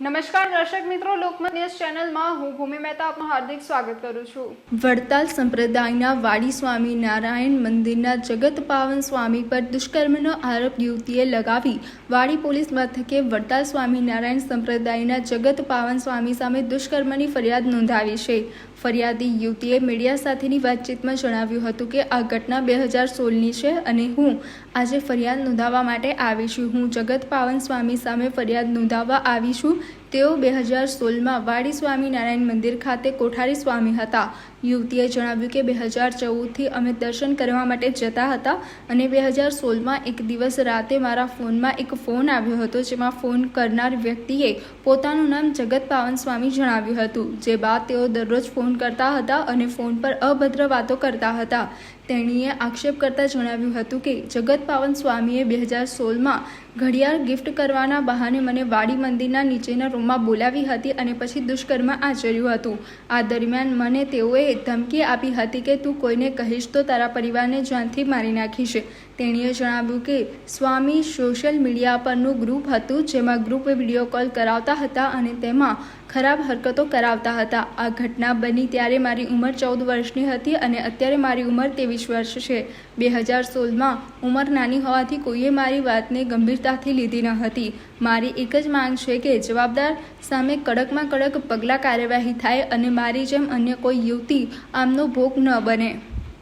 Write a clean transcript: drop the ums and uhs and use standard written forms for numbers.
નમસ્કાર દર્શક મિત્રો, લોકમત ન્યૂઝ ચેનલમાં હું ભૂમિ મહેતા આપનું હાર્દિક સ્વાગત કરું છું। વડતાલ સંપ્રદાયના વાડી સ્વામી નારાયણ મંદિરના જગત પાવન સ્વામી પર દુષ્કર્મનો આરોપ યુવતીએ લગાવી વાડી પોલીસ મથકે વડતાલ સ્વામિનારાયણ સંપ્રદાયના જગત પાવન સ્વામી સામે દુષ્કર્મની ફરિયાદ નોંધાવી છે। ફરિયાદી યુવતીએ મીડિયા સાથેની વાતચીતમાં જણાવ્યું હતું કે આ ઘટના 2016ની છે અને હું આજે ફરિયાદ નોંધાવવા માટે આવી છું। હું જગત પાવન સ્વામી સામે ફરિયાદ નોંધાવવા આવી છું। તેઓ 2016માં વાડી સ્વામિનારાયણ મંદિર ખાતે કોઠારી સ્વામી હતા। યુવતીએ જણાવ્યું કે 2014થી અમે દર્શન કરવા માટે જતા હતા અને 2016માં એક દિવસ રાતે મારા ફોનમાં એક ફોન આવ્યો હતો, જેમાં ફોન કરનાર વ્યક્તિએ પોતાનું નામ જગત પાવન સ્વામી જણાવ્યું હતું। જે બાદ તેઓ દરરોજ ફોન કરતા હતા અને ફોન પર અભદ્ર વાતો કરતા હતા। તેણીએ આક્ષેપ કરતા જણાવ્યું હતું કે જગત પાવન સ્વામીએ 2016માં ઘડિયાળ ગિફ્ટ કરવાના બહાને મને વાડી મંદિરના નીચેના રૂમમાં બોલાવી હતી અને પછી દુષ્કર્મ આચર્યું હતું। આ દરમિયાન મને તેઓએ ધમકી આપી હતી કે તું કોઈને કહીશ તો તારા પરિવારને જાનથી મારી નાખીશ। તેણીએ જણાવ્યું કે સ્વામી સોશિયલ મીડિયા પરનું ગ્રુપ હતું, જેમાં ગ્રુપ વિડીયો કોલ કરાવતા હતા અને તેમાં ખરાબ હરકતો કરાવતા હતા। આ ઘટના બની ત્યારે મારી ઉંમર 14 વર્ષની હતી અને અત્યારે મારી ઉંમર 23 વર્ષ છે। 2016માં ઉંમર નાની હોવાથી કોઈએ મારી વાતને ગંભીરતાથી લીધી ન હતી। મારી એક જ માંગ છે કે જવાબદાર સામે કડકમાં કડક પગલાં કાર્યવાહી થાય અને મારી જેમ અન્ય કોઈ યુવતી આમનો ભોગ ન બને।